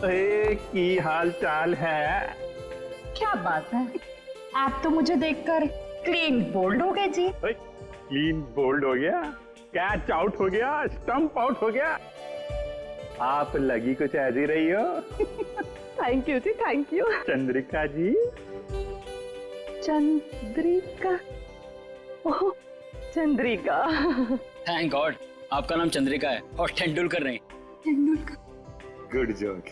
की हाल चाल है? क्या बात है, आप तो मुझे देखकर क्लीन बोल्ड हो गए जी। क्लीन बोल्ड हो गया, कैच आउट हो गया, स्टंप आउट हो गया। आप लगी कुछ ऐसी रही हो। Thank you ji, thank you. Chandrika ji. Chandrika, oh Chandrika. Thank God आपका नाम चंद्रिका है और तेंदुलकर नहीं। Tendulkar, good joke.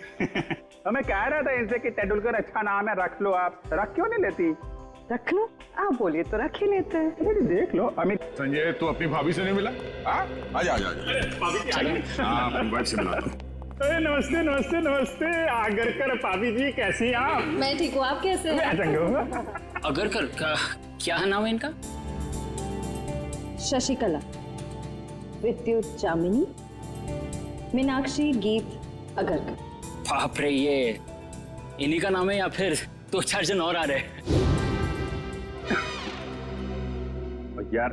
मैं कह रहा था इनसे कि तेंदुलकर अच्छा नाम है, रख लो। आप रख क्यों नहीं लेती? रख लो, आप बोलिए तो रख ही लेते हैं। देख लो अमित। संजय तू अपनी भाभी से नहीं मिला? आजा आजा हाँ वाइफ से मिला। नमस्ते नमस्ते नमस्ते। आगरकर भाभी जी कैसी हैं आप? मैं ठीक हूँ, आप कैसे हैं? अगरकर क्या नाम है इनका? शशिकला, विद्युत जामिनी, मीनाक्षी, गीत अगरकर। बाप रे, ये इन्हीं का नाम है या फिर दो चार जन और आ रहे हैं? यार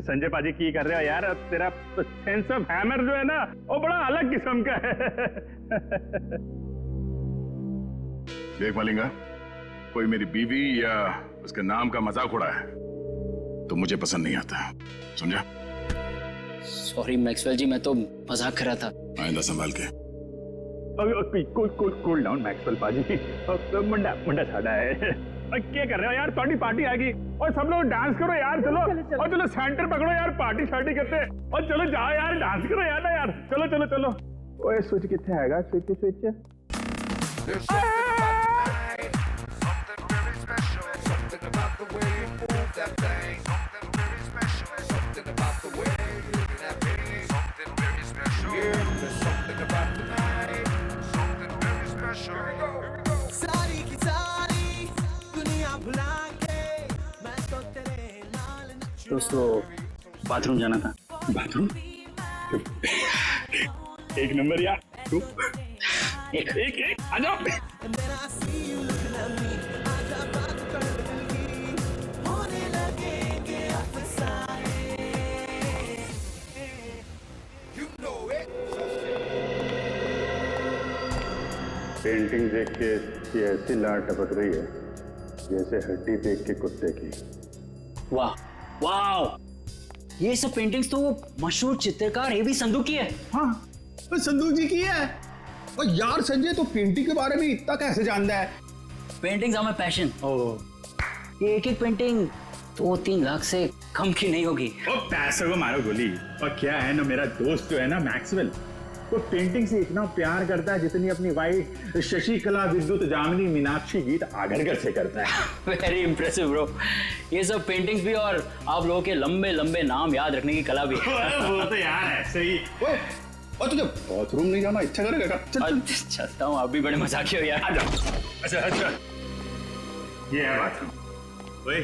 संजय पाजी की कर रहे हो यार? तेरा सेंस ऑफ हैमर जो है ना वो बड़ा अलग किस्म का है। देख मलिंगा, कोई मेरी बीवी या उसके नाम का मजाक उड़ा है तो मुझे पसंद नहीं आता, समझा? सॉरी मैक्सवेल जी, मैं तो मजाक कर रहा था। आइंदा संभाल के। कूल डाउन मैक्सवेल पाजी। मुंडा मुंडा सादा है। क्या कर रहे हो यार? थोड़ी पार्टी आएगी और सब लोग डांस करो यार। चलो और चलो सेंटर पकड़ो यार, पार्टी शार्टी करते हैं। और चलो जाओ यार, डांस करो यार ना यार। चलो चलो चलो। ओए स्विच कितने आएगा? स्विच स्विच दोस्तों बाथरूम जाना था। बाथरूम? एक नंबर यार। एक एक एक आ जाओ। पेंटिंग देख के ये ऐसी लार टपक रही है जैसे हड्डी देख के कुत्ते की। वाह वाह, ये सब पेंटिंग्स तो मशहूर चित्रकार एबी संधू की है। हाँ, तो संधू जी की है। और यार संजय तो पेंटिंग के बारे में इतना कैसे जानता है? Paintings are my passion. ये एक एक पेंटिंग 2-3 लाख से कम की नहीं होगी। ओ पैसों को मारो गोली। और क्या है ना, मेरा दोस्त जो है ना मैक्सवेल, वो पेंटिंग से इतना प्यार करता है जितनी अपनी वाइफ शशिकला, विद्युत जामिनी, मीनाक्षी, गीत आगरकर से करता है। Very impressive bro. ये सब पेंटिंग्स भी और आप लोगों के लंबे लंबे नाम याद रखने की कला भी है। वो तो यार ऐसे ही। और तुझे बाथरूम नहीं जाना इच्छा करेगा? चल चलता हूँ, आप भी बड़े मजाकिये हो यार। अच्छा अच्छा, ये है बाथरूम। ओए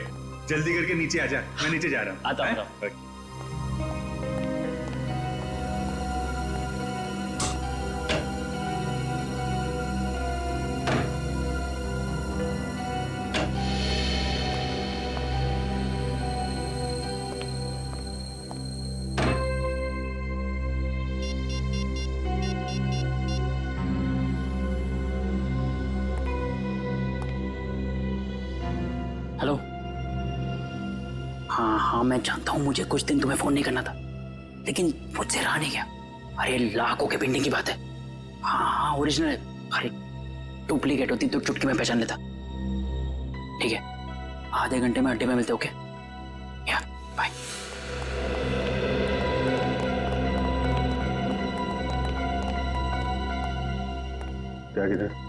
जल्दी करके नीचे आ जा, मैं नीचे जा रहा हूँ। आता हूँ। हेलो। हाँ मैं जानता हूँ मुझे कुछ दिन तुम्हें फोन नहीं करना था, लेकिन मुझसे रहा नहीं गया। अरे लाखों के पेंटिंग की बात है। हाँ ओरिजिनल है। अरे डुप्लीकेट होती तो चुटकी में पहचान लेता। ठीक है, आधे घंटे में अड्डे में मिलते। ओके या बाय। क्या किधर?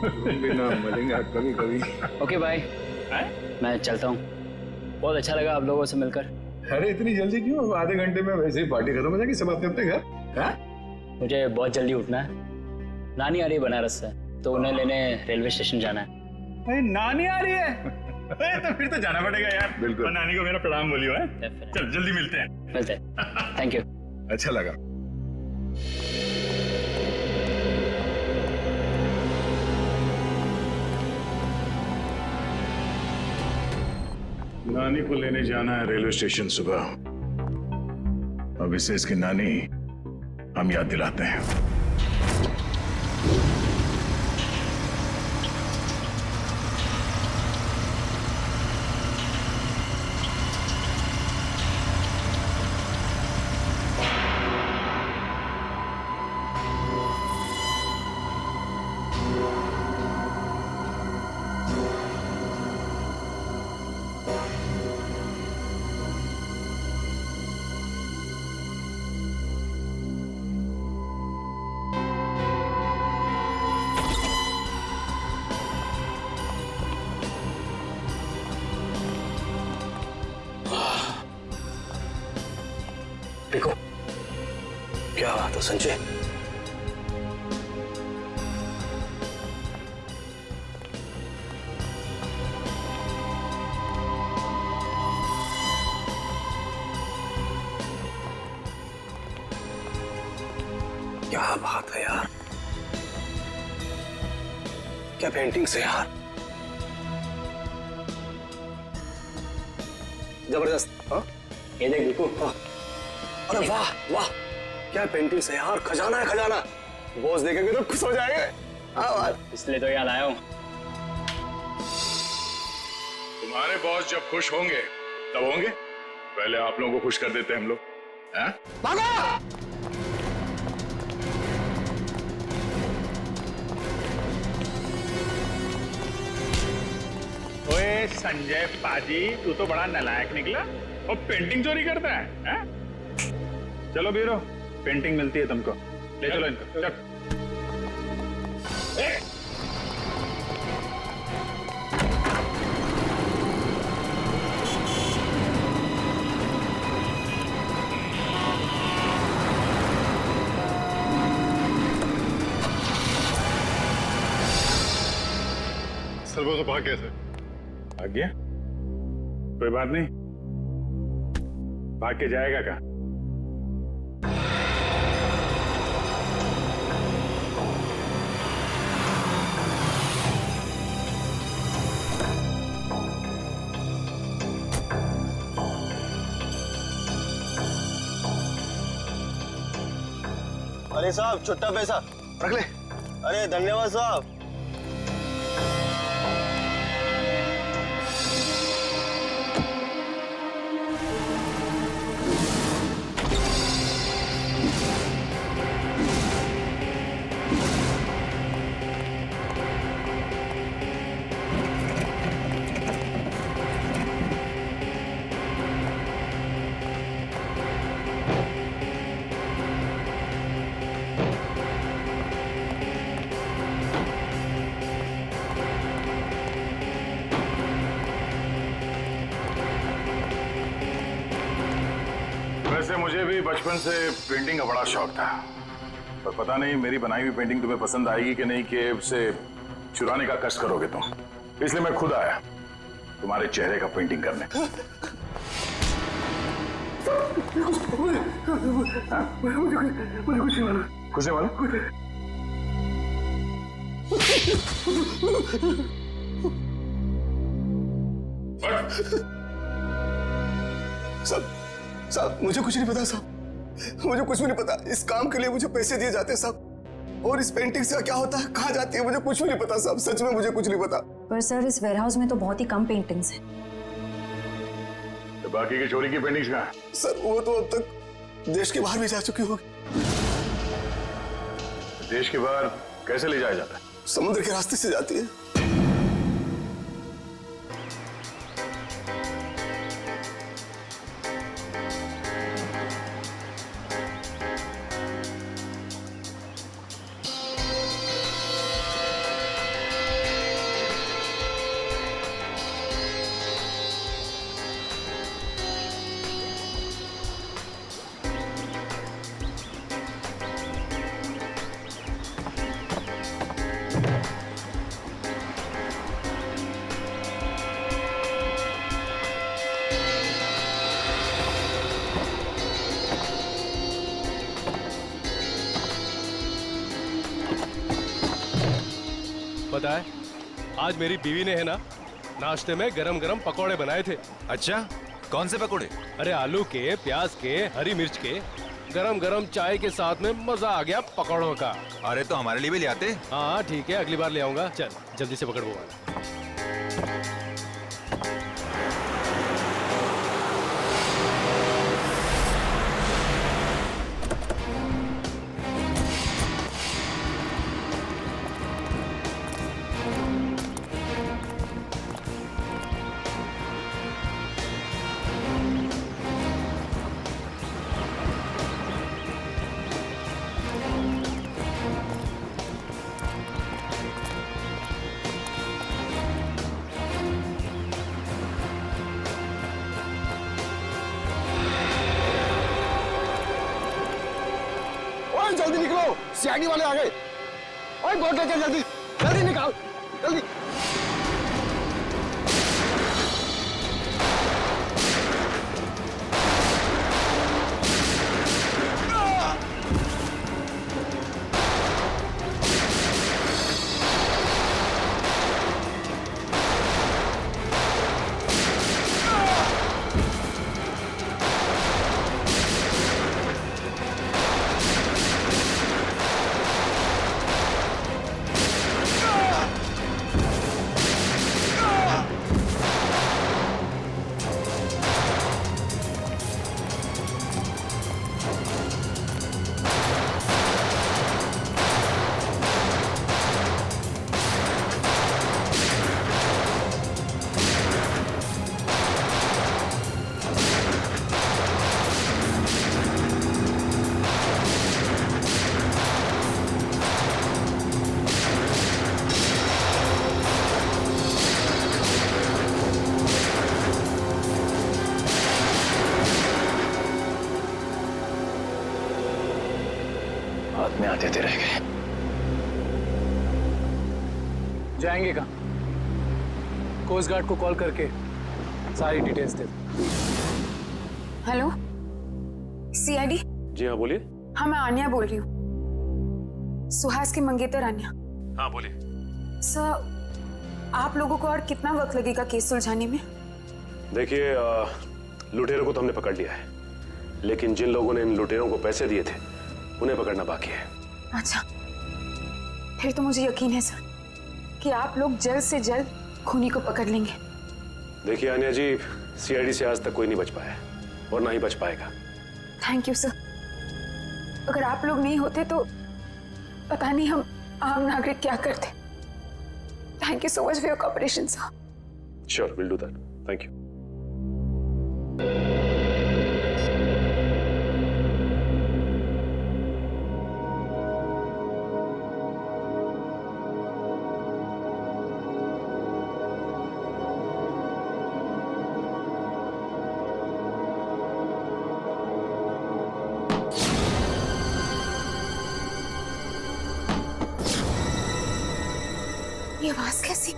बिना मलेंगे कभी कभी। ओके बाय, मैं चलता हूँ। बहुत अच्छा लगा आप लोगों से मिलकर। अरे इतनी जल्दी क्यों? आधे घंटे में वैसे ही पार्टी खत्म हो जाएगी, सब अपने अपने घर। मुझे बहुत जल्दी उठना है। नानी आ रही है बनारस से, तो उन्हें लेने रेलवे स्टेशन जाना है। अरे नानी आ रही है? तो फिर तो जाना पड़ेगा यार। बिल्कुल। और नानी को मेरा प्रणाम बोलियो है। चल जल्दी मिलते हैं। मिलते हैं। Thank you. अच्छा लगा। नानी को लेने जाना है रेलवे स्टेशन सुबह। अब इसे इसकी नानी हम याद दिलाते हैं। देखो क्या बात है संजय। क्या बात है यार, क्या पेंटिंग्स है यार, जबरदस्त। हाँ ये देख बिल्कुल। हाँ अरे वाह वाह, क्या पेंटिंग्स है यार, खजाना है खजाना। बॉस देखेंगे तो खुश हो जाएंगे। हाँ बात, इसलिए तो याद आया हूँ। तुम्हारे बॉस जब खुश होंगे तब होंगे, पहले आप लोगों को खुश कर देते हैं हम लोग। हैं? भागो। ओए संजय पाजी, तू तो बड़ा नालायक निकला और पेंटिंग चोरी करता है, हैं? चलो बीरो, पेंटिंग मिलती है तुमको, ले चलो इनको। चल। सर वो तो भाग गया सर। भाग गया? कोई बात नहीं, भाग के जाएगा कहाँ? अरे साहब छुट्टा पैसा रख ले। अरे धन्यवाद साहब। वैसे मुझे भी बचपन से पेंटिंग का बड़ा शौक था, पर पता नहीं मेरी बनाई हुई पेंटिंग तुम्हें पसंद आएगी कि नहीं, कि उसे चुराने का कष्ट करोगे तुम। इसलिए मैं खुद आया तुम्हारे चेहरे का पेंटिंग करने। मुझे कुछ नहीं मालूम। कुछ नहीं मालूम? साहब मुझे कुछ नहीं पता साहब, मुझे कुछ भी नहीं पता। इस काम के लिए मुझे पैसे दिए जाते हैं साहब, और इस पेंटिंग से क्या होता है, कहाँ जाती है, मुझे कुछ भी नहीं पता साहब। सच में मुझे कुछ नहीं पता। पर सर इस वेयरहाउस में तो बहुत ही कम पेंटिंग्स हैं। तो बाकी की चोरी की पेंटिंग्स कहाँ हैं? सर वो तो अब तक देश के बाहर भी जा चुकी होगी। देश के बाहर कैसे ले जाया जाता है? समुद्र के रास्ते से जाती है। पता है आज मेरी बीवी ने है ना नाश्ते में गरम गरम पकौड़े बनाए थे। अच्छा, कौन से पकोड़े? अरे आलू के, प्याज के, हरी मिर्च के। गरम गरम चाय के साथ में मजा आ गया पकौड़ों का। अरे तो हमारे लिए भी ले आते। हाँ ठीक है, अगली बार ले आऊंगा। चल जल्दी से पकड़ वो वाला। जल्दी निकलो, सीआईडी वाले आ गए। ओए बोट लेकर जल्दी जल्दी निकाल, जल्दी। हाथ में आते रह गए। जाएंगे कहाँ? कोस्ट गार्ड को कॉल करके सारी डिटेल्स दे। Hello, CID? जी हाँ बोलिए। हाँ मैं आन्या बोल रही हूँ, सुहास की मंगेतर आन्या। हाँ बोलिए। सर, आप लोगों को और कितना वक्त लगेगा केस सुलझाने में? देखिए, लुटेरों को तो हमने पकड़ लिया है, लेकिन जिन लोगों ने इन लुटेरों को पैसे दिए थे उन्हें पकड़ना बाकी है। अच्छा, फिर तो मुझे यकीन है सर कि आप लोग जल्द से जल्द खूनी को पकड़ लेंगे। देखिए आन्या जी, सीआईडी से आज तक कोई नहीं बच पाया और ना ही बच पाएगा। Thank you sir. अगर आप लोग नहीं होते तो पता नहीं हम आम नागरिक क्या करते। Thank you so much for your cooperation sir. Sure, will do that. Thank you. ये आवाज कैसी?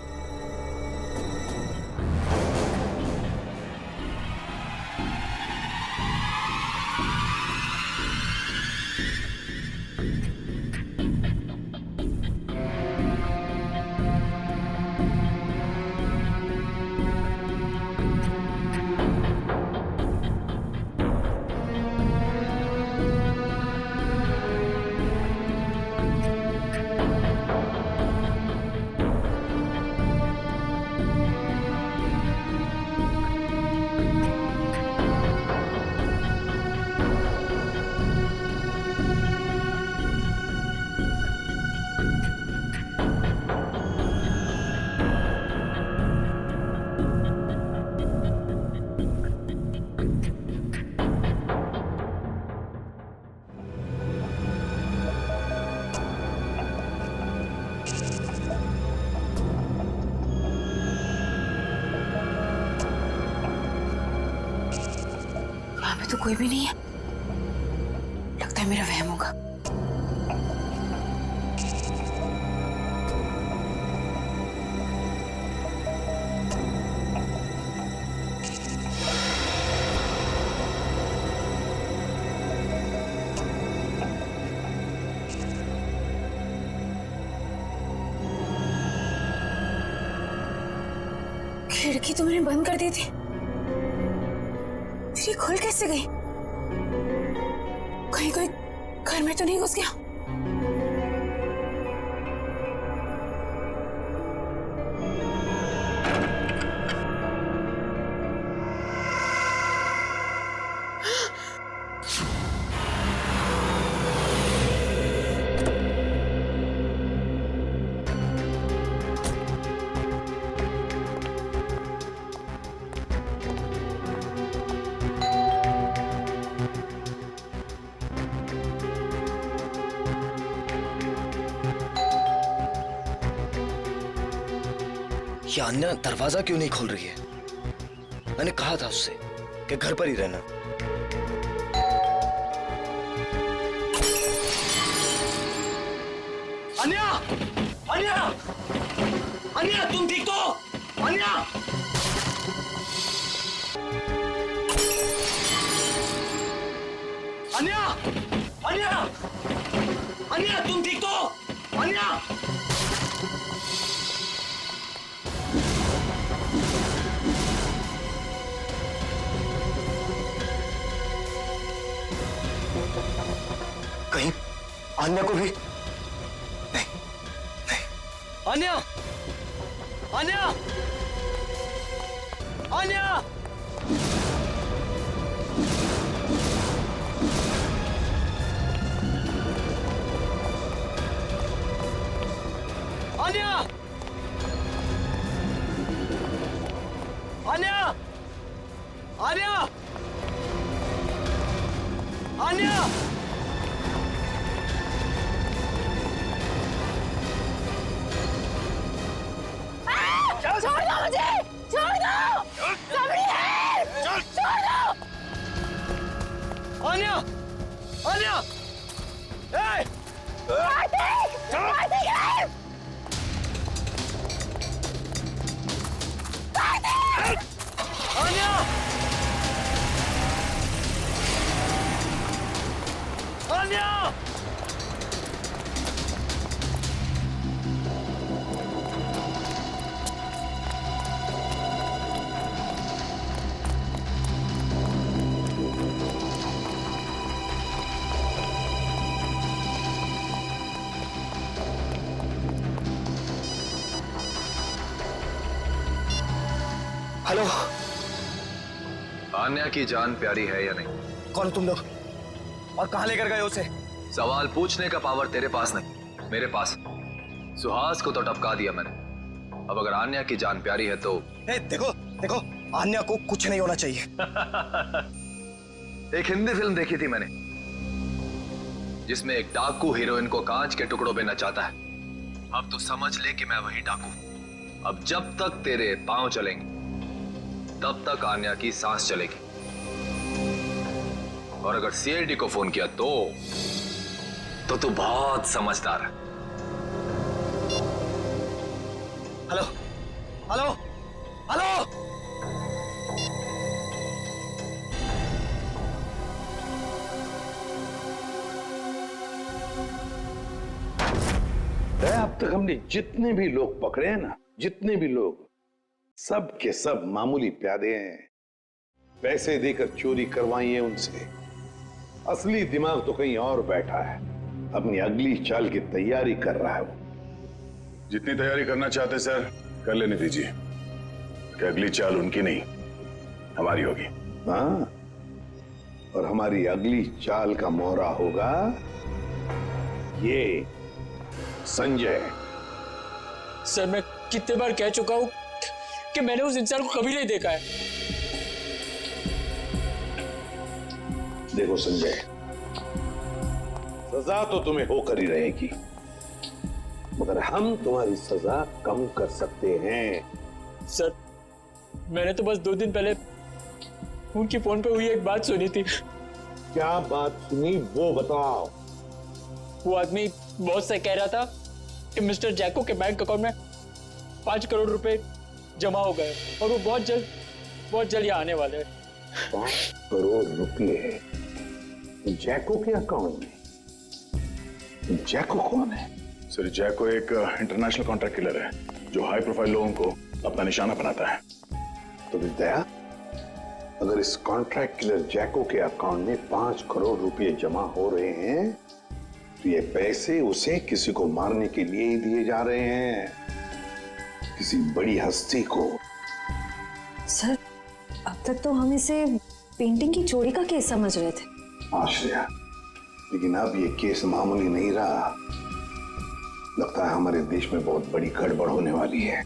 तो कोई भी नहीं है, लगता है मेरा वहम होगा। खिड़की तो मैंने बंद कर दी थी, फिर ये खुल कैसे गई? कहीं कोई घर में तो नहीं घुस गया? ये अन्या दरवाजा क्यों नहीं खोल रही है? मैंने कहा था उससे कि घर पर ही रहना। अन्या! अन्या! अन्या, तुम ठीक तो? अन्या! अन्या! अन्या! अन्या, तुम ठीक तो? अन्या! कहीं अन्या को भी नहीं, नहीं। अन्या! अन्या! अन्या! अन्या! अन्या! अन्या! अन्या! छोड़ दो मुझे! छोड़ दो! सबरी है! छोड़ दो! अन्या! अन्या! ए! कार्तिक! कार्तिक है! कार्तिक! अन्या! अन्या! हेलो, आन्या की जान प्यारी है या नहीं? कौन तुम लोग और कहां लेकर गए उसे? सवाल पूछने का पावर तेरे पास नहीं, मेरे पास। सुहास को तो टपका दिया मैंने। अब अगर आन्या की जान प्यारी है तो देखो देखो, आन्या को कुछ नहीं होना चाहिए। एक हिंदी फिल्म देखी थी मैंने जिसमें एक डाकू हीरोइन को कांच के टुकड़ों में नचाता है। अब तो समझ ले कि मैं वही डाकू। अब जब तक तेरे पांव चलेंगे तब तक आन्या की सांस चलेगी। और अगर सीआईडी को फोन किया तो तू बहुत समझदार है। हेलो हेलो हेलो, अब तक हमने जितने भी लोग पकड़े हैं ना, जितने भी लोग, सब के सब मामूली प्यादे हैं। पैसे देकर चोरी करवाई है उनसे। असली दिमाग तो कहीं और बैठा है, अपनी अगली चाल की तैयारी कर रहा है वो। जितनी तैयारी करना चाहते सर कर लेने दीजिए, कि अगली चाल उनकी नहीं हमारी होगी। हाँ, और हमारी अगली चाल का मोहरा होगा ये संजय। सर मैं कितने बार कह चुका हूं कि मैंने उस इंसान को कभी नहीं देखा है। देखो संजय, सजा तो तुम्हें होकर ही रहेगी, मगर हम तुम्हारी सजा कम कर सकते हैं। सर मैंने तो बस 2 दिन पहले उनकी फोन पे हुई एक बात सुनी थी। क्या बात सुनी वो बताओ। वो आदमी बॉस से कह रहा था कि मिस्टर जैको के बैंक अकाउंट में 5 करोड़ रुपए जमा हो गए और वो बहुत जल्द यहाँ आने वाले हैं। 5 करोड़ रुपए जैको के अकाउंट में? जैको कौन है? सर जैको एक इंटरनेशनल कॉन्ट्रैक्ट किलर है जो हाई प्रोफाइल लोगों को अपना निशाना बनाता है। तो दया, अगर इस कॉन्ट्रैक्ट किलर जैको के अकाउंट में 5 करोड़ रुपए जमा हो रहे हैं तो ये पैसे उसे किसी को मारने के लिए ही दिए जा रहे हैं, किसी बड़ी हस्ती को। सर, अब तक तो हम इसे पेंटिंग की चोरी का केस समझ रहे थे। आश्रया, लेकिन अब ये केस मामूली नहीं रहा। लगता है हमारे देश में बहुत बड़ी गड़बड़ होने वाली है।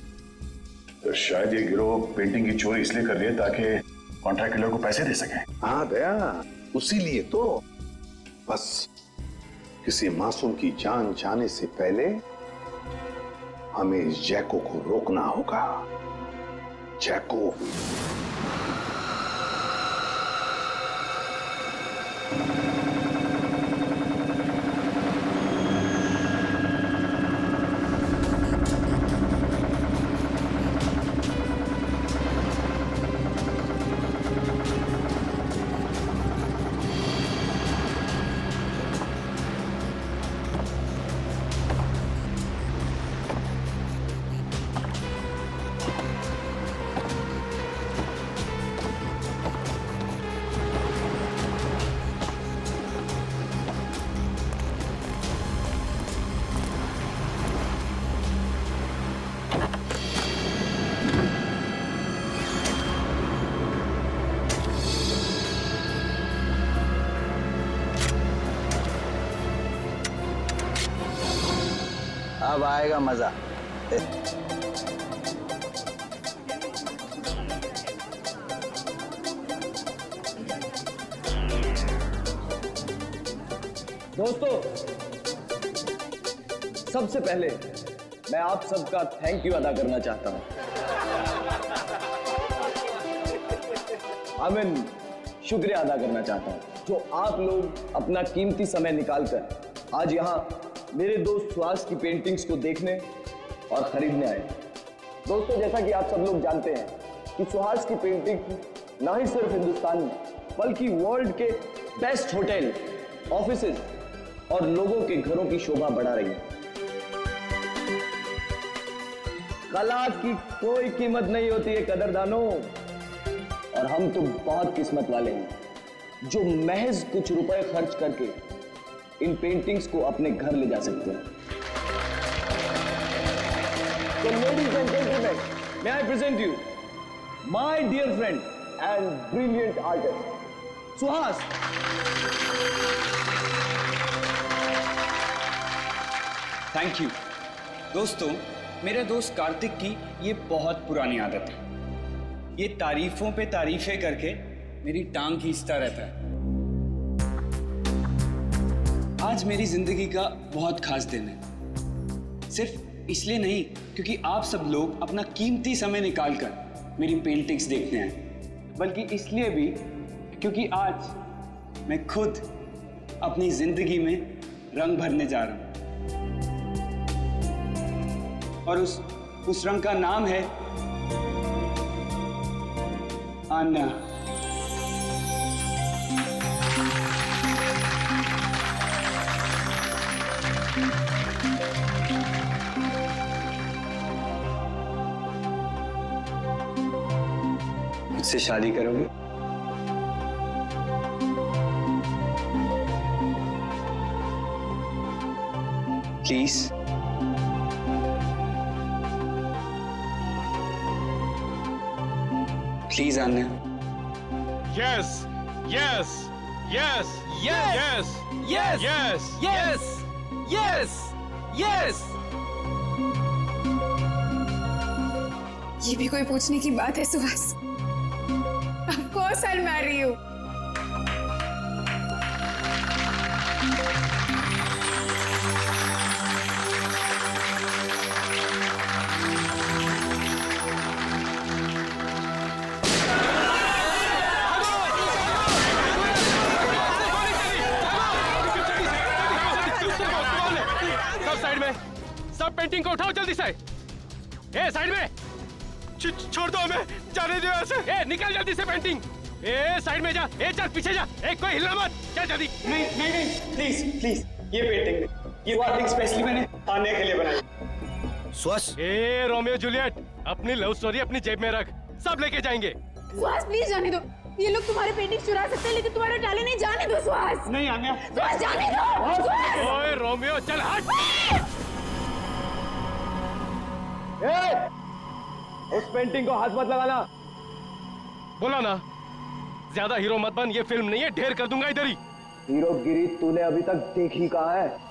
तो शायद ये गिरोह पेंटिंग की चोरी इसलिए कर रही है ताकि कॉन्ट्रैक्ट किलर को पैसे दे सके। हाँ दया, उसी लिए तो। बस किसी मासूम की जान जाने से पहले हमें इस जैको को रोकना होगा। जैको। अब आएगा मजा। दोस्तों, सबसे पहले मैं आप सबका थैंक यू अदा करना चाहता हूं। शुक्रिया अदा करना चाहता हूं जो आप लोग अपना कीमती समय निकालकर आज यहां मेरे दोस्त सुहास की पेंटिंग्स को देखने और खरीदने आए। दोस्तों, जैसा कि आप सब लोग जानते हैं कि सुहास की पेंटिंग ना ही सिर्फ हिंदुस्तान में बल्कि वर्ल्ड के बेस्ट होटल, ऑफिसेज और लोगों के घरों की शोभा बढ़ा रही है। कला की कोई कीमत नहीं होती है कदरदानों, और हम तो बहुत किस्मत वाले हैं जो महज कुछ रुपए खर्च करके इन पेंटिंग्स को अपने घर ले जा सकते हैं। So ladies and gentlemen, may I present you my dear friend and brilliant artist, Suhas. Thank you. दोस्तों, मेरे दोस्त कार्तिक की ये बहुत पुरानी आदत है। ये तारीफों पे तारीफें करके मेरी टांग खींचता रहता है। आज मेरी जिंदगी का बहुत खास दिन है, सिर्फ इसलिए नहीं क्योंकि आप सब लोग अपना कीमती समय निकालकर मेरी पेंटिंग्स देखने आए, बल्कि इसलिए भी क्योंकि आज मैं खुद अपनी जिंदगी में रंग भरने जा रहा हूं, और उस रंग का नाम है आना। मुझसे शादी करोगे? प्लीज। प्लीज आना। Yes yes yes yes yes yes yes yes yes. ये भी कोई पूछने की बात है Suhas? Of course I'll marry you. सब साइड में, सब पेंटिंग को उठाओ जल्दी से। ए साइड में, छोड़ दो हमें, जाने दो ऐसे। ए निकल जल्दी से पेंटिंग। ए साइड में जा, ए चल पीछे जा, ए कोई हिलना मत, चल जल्दी। नहीं नहीं नहीं, प्लीज प्लीज, ये पेंटिंग नहीं, ये पेंटिंग स्पेशली मैंने आने के लिए बनाई। ए रोमियो जूलियट, अपनी लव स्टोरी अपनी जेब में रख, सब लेके जाएंगे। सुहास प्लीज जाने दो, ये लोग तुम्हारे पेंटिंग चुरा सकते हैं लेकिन तुम्हारा टैलेंट नहीं, जाने दो सुहास। नहीं आन्या, सुहास जाने दो। सुहास! ओए रोमियो चल हट। उस पेंटिंग को हाथ मत लगाना। बोला ना, ज्यादा हीरो मत बन, ये फिल्म नहीं है, ढेर कर दूंगा इधर ही। हीरोगिरी तूने अभी तक देखी कहाँ है?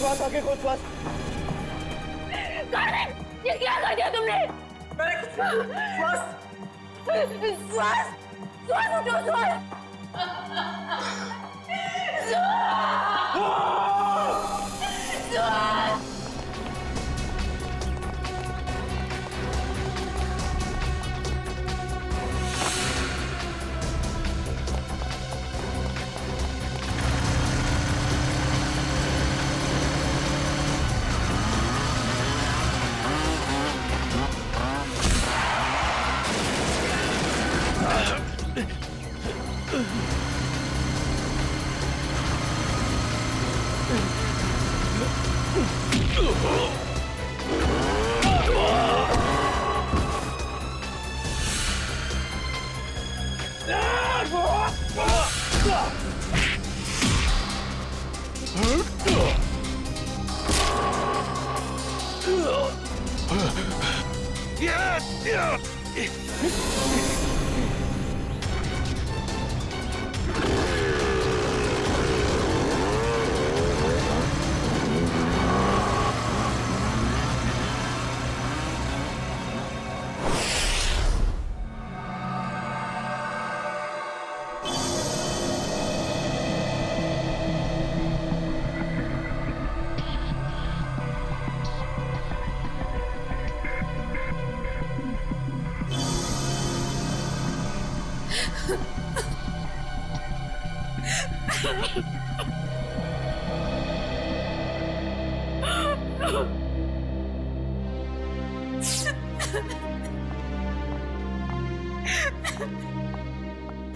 श्वास आगे को श्वास। ये क्या कर दिया तुमने? श्वास श्वास श्वास उठो श्वास। श्वास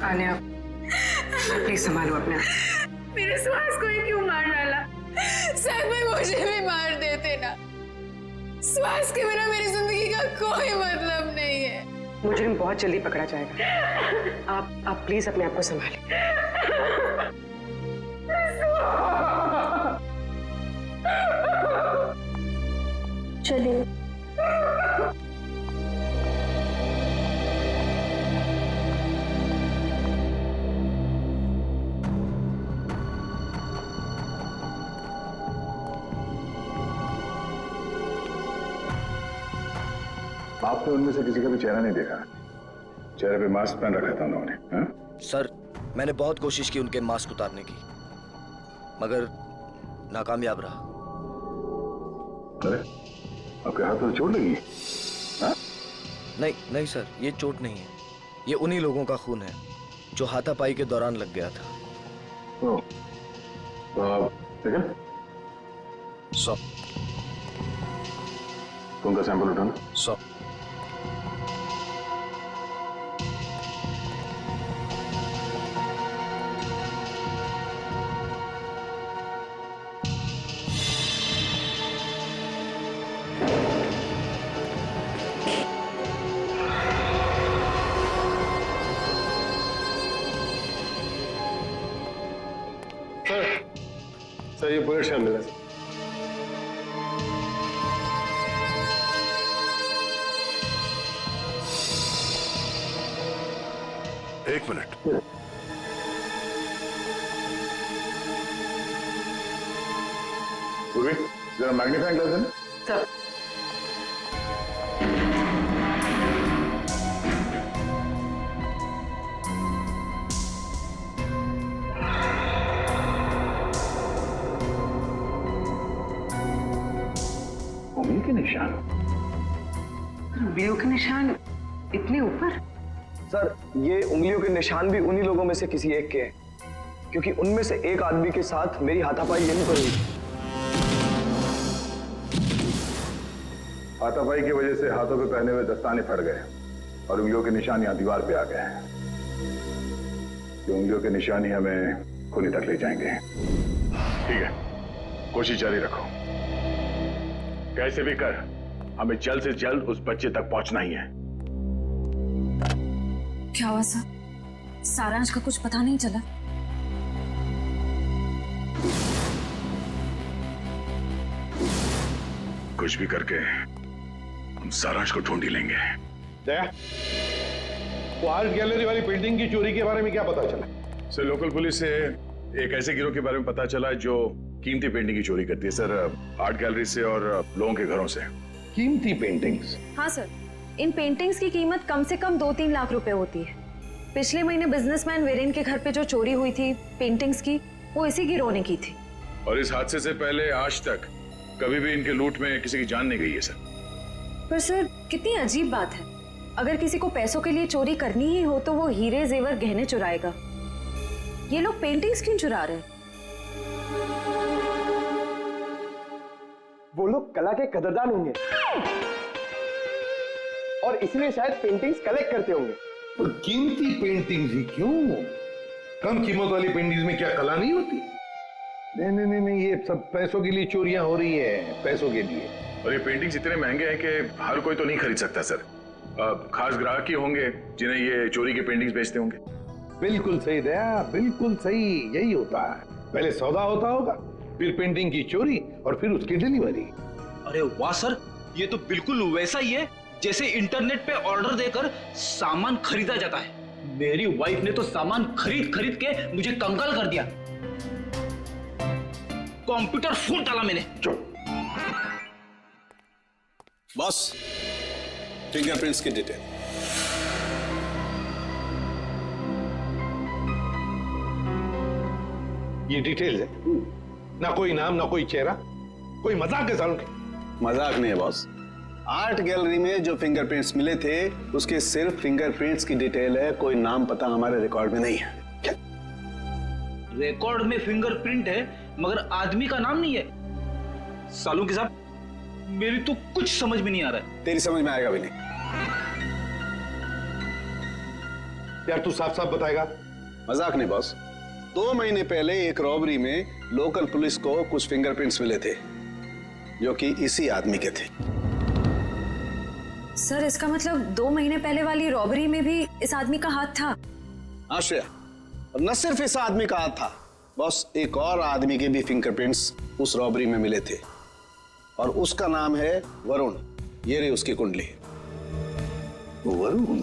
आन्या, प्लीज संभालो अपने आप। मेरे सुहास को ही क्यों मार डाला? सच में मुझे भी मार देते ना। सुहास के बिना मेरी जिंदगी का कोई मतलब नहीं है। मुजरिम बहुत जल्दी पकड़ा जाएगा। आप प्लीज अपने आप को संभालें। चलिए। आपने उनमें से किसी का भी चेहरा नहीं देखा? चेहरे पे मास्क पहन रखा था उन्होंने। सर, मैंने बहुत कोशिश की उनके मास्क उतारने की, मगर नाकामयाब रहा। अरे, आपके हाथ पर चोट लगी? नहीं नहीं सर, ये चोट नहीं है। ये उन्हीं लोगों का खून है जो हाथापाई के दौरान लग गया था। तो आप सौ खून का सैंपल उठाना। 100। प्रोडक्शन मिला। एक मिनट। पूर्वी, जरा मैग्नीफाइंग ग्लास देना। सर उंगली के निशान। उंगलियों के निशान इतने ऊपर? सर ये उंगलियों के निशान भी उन्हीं लोगों में से किसी एक के हैं, क्योंकि उनमें से एक आदमी के साथ मेरी हाथापाई यहीं पर हुई। हाथापाई की वजह से हाथों पे पहने हुए दस्ताने फट गए और उंगलियों के निशान यहाँ दीवार पे आ गए हैं। ये उंगलियों के निशान ही हमें खूनी तक ले जाएंगे। ठीक है, कोशिश जारी रखो। कैसे भी कर हमें जल्द से जल्द उस बच्चे तक पहुंचना ही है। क्या हुआ सर? सारांश का कुछ पता नहीं चला? कुछ भी करके हम सारांश को ढूंढ ही लेंगे। दया, वो आर्ट गैलरी वाली पेंटिंग की चोरी के बारे में क्या पता चला? सर लोकल पुलिस से एक ऐसे गिरोह के बारे में पता चला जो कीमती पेंटिंग की चोरी करती है सर, आर्ट गैलरी से और लोगों के घरों से। कीमती पेंटिंग्स? हाँ सर, इन पेंटिंग्स की कीमत कम से कम 2-3 लाख रुपए होती है। पिछले महीने बिजनेसमैन वीरेन के घर पे जो चोरी हुई थी पेंटिंग्स की, वो इसी गिरोह ने की थी। और इस हादसे से पहले आज तक कभी भी इनके लूट में किसी की जान नहीं गई है सर। पर सर कितनी अजीब बात है, अगर किसी को पैसों के लिए चोरी करनी ही हो तो वो हीरे जेवर गहने चुराएगा। ये लोग पेंटिंग्स क्यों चुरा रहे हैं? वो लोग कला के कदरदान होंगे और इसलिए शायद पेंटिंग्स कलेक्ट करते होंगे। तो कीमती पेंटिंग्स ही क्यों? कम कीमत वाली पेंटिंग्स में क्या कला नहीं होती? नहीं नहीं नहीं नहीं, ये सब पैसों के लिए चोरियां हो रही है, पैसों के लिए। और ये पेंटिंग्स इतने महंगे हैं कि हर कोई तो नहीं खरीद सकता सर। खास ग्राहक ही होंगे जिन्हें ये चोरी के पेंटिंग्स बेचते होंगे। बिल्कुल सही दया, बिल्कुल सही, यही होता है। पहले सौदा होता होगा, फिर पेंटिंग की चोरी और फिर उसकी डिलीवरी। अरे वाह सर, ये तो बिल्कुल वैसा ही है जैसे इंटरनेट पे ऑर्डर देकर सामान खरीदा जाता है। मेरी वाइफ ने तो सामान खरीद खरीद के मुझे कंगाल कर दिया। कंप्यूटर फूट डाला मैंने। बॉस, फिंगरप्रिंट्स की डिटेल। ये डिटेल है, ना कोई नाम ना कोई चेहरा। कोई मजाक है सालों की? मजाक नहीं है बॉस। आर्ट गैलरी में जो फिंगरप्रिंट्स मिले थे उसके सिर्फ फिंगरप्रिंट्स की डिटेल है, कोई नाम पता हमारे रिकॉर्ड में नहीं है। क्या? रिकॉर्ड में फिंगरप्रिंट है मगर आदमी का नाम नहीं है। सालू के साहब, मेरी तो कुछ समझ में नहीं आ रहा है। तेरी समझ में आएगा भी नहीं। यार तू साफ साफ बताएगा? मजाक नहीं बॉस। 2 महीने पहले एक रॉबरी में लोकल पुलिस को कुछ फिंगरप्रिंट्स मिले थे जो कि इसी आदमी के थे। सर इसका मतलब 2 महीने पहले वाली रॉबरी में भी इस आदमी का हाथ था? हाँ श्रेया, और न सिर्फ इस आदमी का हाथ था बॉस, एक और आदमी के भी फिंगरप्रिंट्स उस रॉबरी में मिले थे और उसका नाम है वरुण। ये रही उसकी कुंडली। वरुण?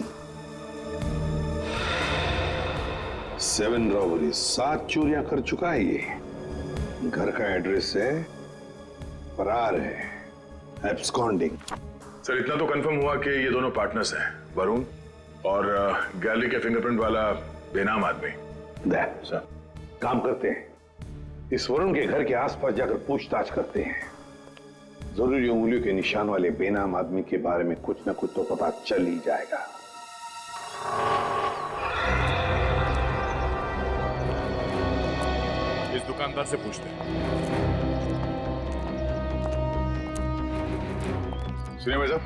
7 रॉबरी, 7 चोरियां कर चुका है ये। घर का एड्रेस है, फरार है, एब्सकॉन्डिंग। सर इतना तो कंफर्म हुआ कि ये दोनों पार्टनर्स हैं, वरुण और गैलरी के फिंगरप्रिंट वाला बेनाम आदमी। सर काम करते हैं, इस वरुण के घर के आसपास जाकर पूछताछ करते हैं। जरूरी उंगलियों के निशान वाले बेनाम आदमी के बारे में कुछ ना कुछ तो पता चल ही जाएगा। इस दुकानदार से पूछते हैं। सुनिए भाई साहब।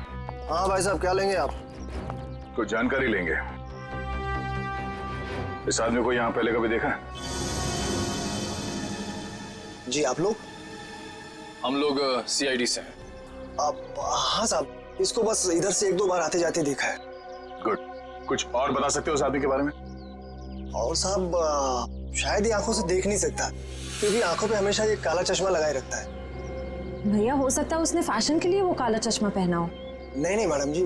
हाँ भाई साहब, क्या लेंगे आप? कुछ जानकारी लेंगे। इस आदमी को यहाँ पहले कभी देखा है? जी, आप लोग? हम लोग CID से हैं। हाँ साहब, इसको बस इधर से 1-2 बार आते जाते देखा है। गुड। कुछ और बता सकते हो उस आदमी के बारे में? और साहब शायद ये आंखों से देख नहीं सकता, क्योंकि आंखों पे हमेशा ये काला चश्मा लगाए रखता है। भैया हो सकता है उसने फैशन के लिए वो काला चश्मा पहना हो। नहीं मैडम जी,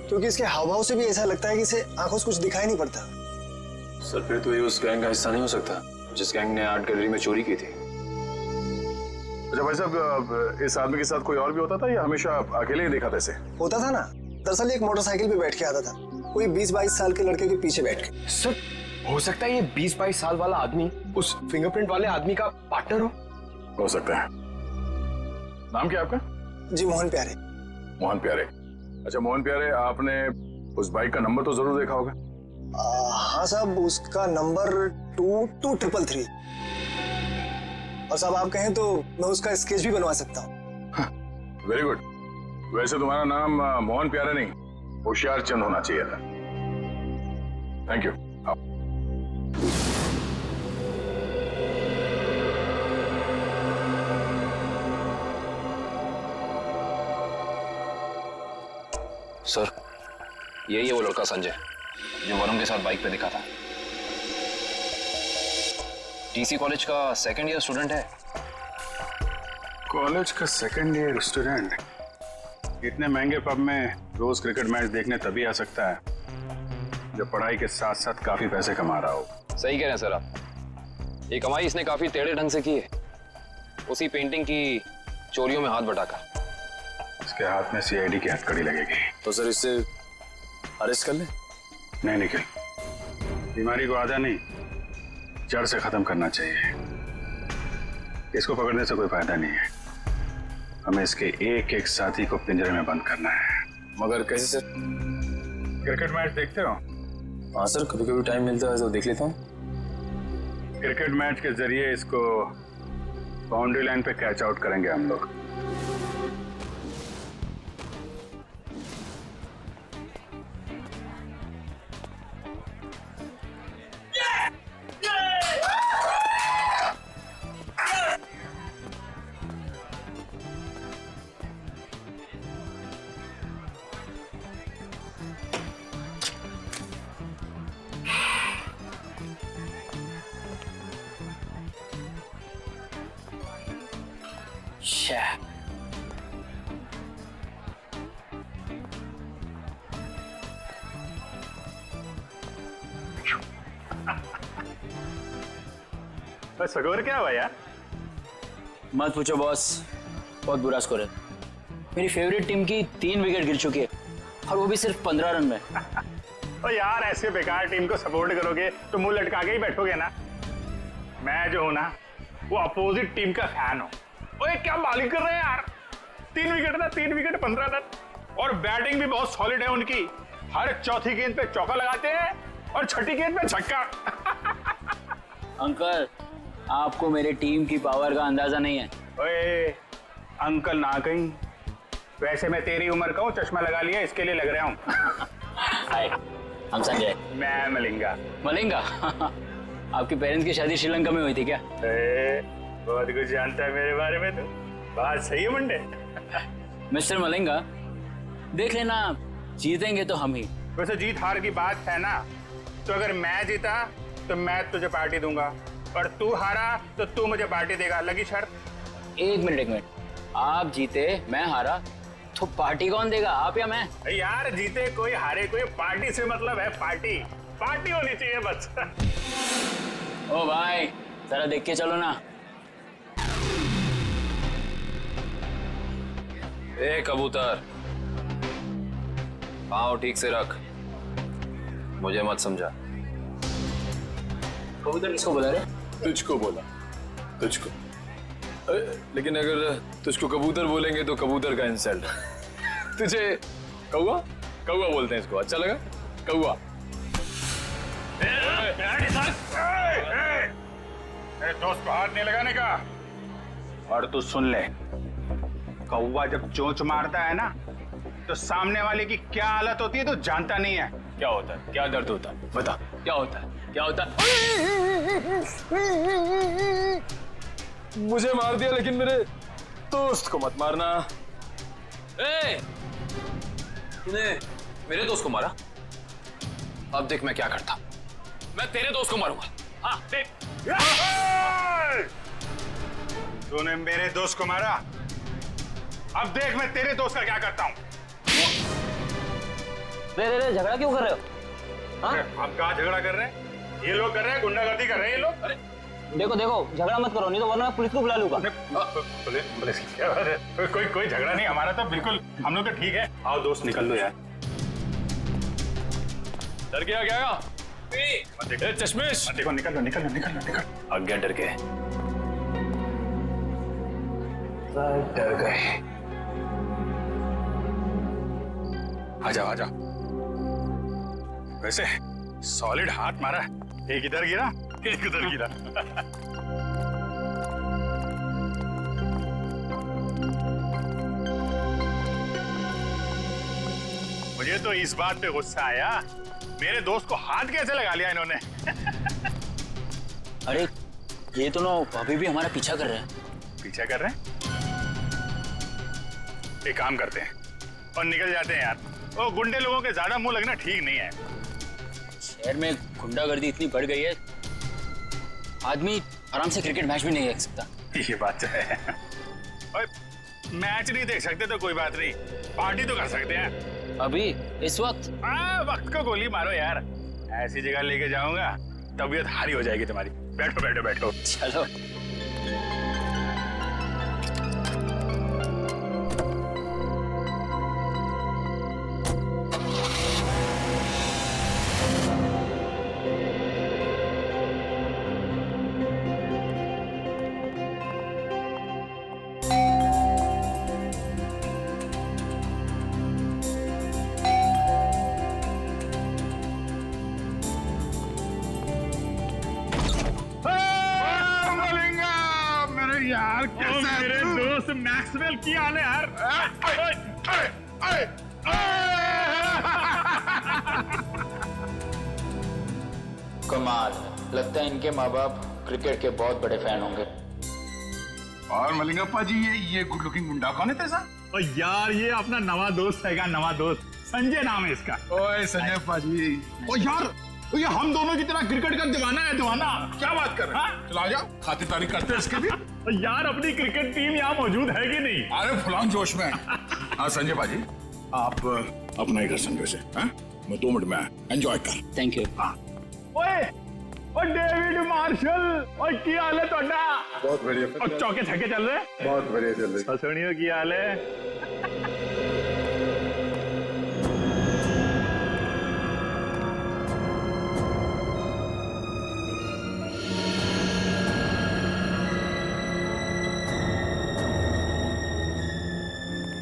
क्योंकि इसके हाव भाव से भी ऐसा लगता है कि इसे आंखों से कुछ दिखाई नहीं पड़ता। सर फिर तो ये उस गैंग का हिस्सा नहीं हो सकता जिस गैंग ने आर्ट गैलरी में चोरी की थी। अच्छा भाई साहब, इस आदमी के साथ कोई और भी होता था या हमेशा अकेले ही देखा था इसे? होता था ना, दरअसल एक मोटरसाइकिल पे बैठ के आता था, कोई 20-22 साल के लड़के के पीछे बैठ के। सर हो सकता है ये 20-22 साल वाला आदमी उस फिंगरप्रिंट वाले आदमी का पार्टनर हो सकता है। नाम क्या आपका? जी मोहन प्यारे। मोहन प्यारे। अच्छा मोहन प्यारे, आपने उस बाइक का नंबर तो जरूर देखा होगा? हाँ साहब, उसका नंबर 22333। और साहब आप कहें तो मैं उसका स्केच भी बनवा सकता हूँ। Very good. वैसे तुम्हारा नाम मोहन प्यारे नहीं, होशियार चंद होना चाहिए था। Thank you. सर यही है वो लड़का संजय जो वरुण के साथ बाइक पे दिखा था। टीसी कॉलेज का सेकंड ईयर स्टूडेंट है। कॉलेज का सेकंड ईयर स्टूडेंट इतने महंगे पब में रोज क्रिकेट मैच देखने तभी आ सकता है जब पढ़ाई के साथ साथ काफी पैसे कमा रहा हो। सही कह रहे हैं सर आप। ये कमाई इसने काफी टेढ़े ढंग से की है, उसी पेंटिंग की चोरियों में हाथ बटाकर। इसके हाथ में सीआईडी की हथकड़ी लगेगी। तो सर इससे अरेस्ट कर ले? नहीं निखिल, बीमारी को आधा नहीं जड़ से खत्म करना चाहिए। इसको पकड़ने से कोई फायदा नहीं है, हमें इसके एक एक साथी को पिंजरे में बंद करना है। मगर कैसे सर? क्रिकेट मैच देखते हो? हाँ सर, कभी कभी टाइम मिलता है तो देख लेता हूँ। क्रिकेट मैच के जरिए इसको बाउंड्री लाइन पे कैच आउट करेंगे हम लोग। बस स्कोर क्या हुआ यार? मत पूछो बॉस, बहुत बुरा स्कोर है। मेरी फेवरेट टीम की 3 विकेट गिर चुकी है और वो भी सिर्फ 15 रन में। तो यार ऐसे बेकार टीम को सपोर्ट करोगे तो मुंह लटका के ही बैठोगे ना। मैं जो हूं ना वो अपोजिट टीम का फैन हूं। ओए क्या बॉलिंग कर रहे हैं यार, 3 विकेट था, 3 विकेट 15 रन। और बैटिंग भी बहुत सॉलिड है उनकी। हर चौथी गेंद पे चौका लगाते हैं और छठी गेंद पे छक्का। अंकल आपको मेरी टीम की पावर का अंदाजा नहीं है। ओए अंकल ना कहीं, वैसे मैं तेरी उम्र का हूँ, चश्मा लगा लिया इसके लिए लग रहा हूँ। हाय, हम संजय। मैं मलिंगा। मलिंगा? आपके पेरेंट्स की शादी श्रीलंका में हुई थी क्या? बहुत कुछ जानता है मेरे बारे में तो। बात सही है मुंडे। मिस्टर मलिंगा, देख लेना जीतेंगे तो हम ही। वैसे जीत हार की बात है ना, तो अगर मैं जीता तो मैं तुझे पार्टी दूंगा और तू हारा तो तू मुझे पार्टी देगा। लगी शर्त? एक मिनट, आप जीते मैं हारा तो पार्टी कौन देगा, आप या मैं? यार जीते कोई हारे कोई, पार्टी से मतलब है पार्टी। पार्टी होनी चाहिए बस। ओ भाई जरा देख के चलो ना। ए कबूतर, पाँव ठीक से रख, मुझे मत समझा। कबूतर किसको बोला रे? तुझको बोला, तुझको। लेकिन अगर तुझको कबूतर बोलेंगे तो कबूतर का इंसल्ट। तुझे कौवा कौवा बोलते हैं, इसको अच्छा लगा? कौवा। दोस्त को हाथ नहीं लगाने का। और तू सुन ले, कौवा जब चोंच मारता है ना तो सामने वाले की क्या हालत होती है तो जानता नहीं है। क्या होता है? क्या दर्द होता है? बता, क्या होता है? क्या होता है? मुझे मार दिया लेकिन मेरे दोस्त को मत मारना। ए, तूने मेरे दोस्त को मारा? अब देख मैं क्या करता। मैं तेरे दोस्त को मारूंगा। हाँ देख। तूने मेरे दोस्त को मारा, अब देख मैं तेरे दोस्त का क्या करता हूँ। रे झगड़ा क्यों कर रहे हो? हाँ? आप कहाँ झगड़ा कर रहे हैं? ये लोग कर रहे हैं, गुंडागर्दी कर रहे हैं ये लोग। अरे देखो झगड़ा मत करो, नहीं तो वरना मैं पुलिस को बुला लूंगा। पुलिस की क्या बात है? कोई झगड़ा नहीं, हमारा तो बिल्कुल, हम लोग तो ठीक है। आओ दोस्त निकल लो यार। डर गया क्या? चश्मिश देखो, निकल लो। आ गया डर के, डर गए। आ जाओ। वैसे सॉलिड हाथ मारा, एक इधर गिरा एक उधर गिरा। मुझे तो इस बात पे गुस्सा आया, मेरे दोस्त को हाथ कैसे लगा लिया इन्होंने। अरे ये तो अभी भी हमारा पीछा कर रहे हैं। पीछा कर रहे हैं? एक काम करते हैं और निकल जाते हैं यार। वो गुंडे लोगों के ज्यादा मुंह लगना ठीक नहीं है। शहर में गुंडागर्दी इतनी बढ़ गई है, आदमी आराम से क्रिकेट मैच भी नहीं देख सकता। ये बात तो है। और मैच नहीं देख सकते तो कोई बात नहीं, पार्टी तो कर सकते हैं। अभी इस वक्त? वक्त को गोली मारो यार। ऐसी जगह लेके जाऊंगा तबीयत हारी हो जाएगी तुम्हारी। बैठो। चलो। यार मेरे दोस्त मैक्सवेल की हाल है यार। कमाल, लगता है इनके माँ बाप क्रिकेट के बहुत बड़े फैन होंगे। और मलिंगप्पा जी, ये गुड लुकिंग गुंडा कौन है तेरा? और यार ये अपना नवा दोस्त है, नवा दोस्त संजय नाम है इसका। ओए संजय पाजी, ओ यार ये हम दोनों की तरह क्रिकेट का दीवाना है, दीवाना। क्या बात कर रहे हैं? चला जाओ, खातिरदारी करते हैं इसके भी। यार अपनी क्रिकेट टीम यहाँ मौजूद है कि नहीं? अरे फुलान जोश में। हाँ संजय पाजी, आप अपना ही घर समझो से, मैं 2 मिनट में एंजॉय कर। Thank you. ओए डेविड मार्शल, की हाल है ਤੁਹਾਡਾ? बहुत बढ़िया। और चौके छक्के चल रहे? बहुत बढ़िया चल रहे। सुनियो की हाल है?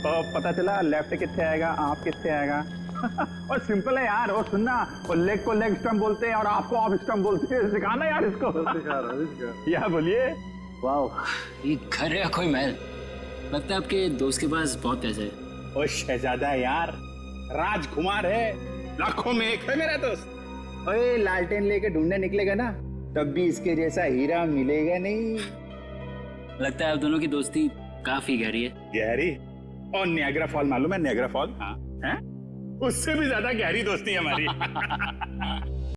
तो पता चला लेफ्ट कितने आएगा, आप कितने आएगा। और सिंपल है यार, वो सुनना, वो लेग को लेग स्टंप बोलते हैं और आपको ऑफ स्टंप बोलते हैं। सिखाना यार इसको। या बोलिए। वाह, ये घर है या कोई महल? लगता है आपके दोस्त के पास बहुत पैसे है। ओ शहजादा यार, राजकुमार है, लाखों में एक है मेरा दोस्त। ओए लालटेन लेके ढूंढने निकलेगा ना, तब भी इसके जैसा हीरा मिलेगा नहीं। लगता है आप दोनों की दोस्ती काफी गहरी है। गहरी? और नियाग्रा फॉल मालूम है? नियाग्रा फॉल, हाँ, है? उससे भी ज्यादा गहरी दोस्ती है हमारी।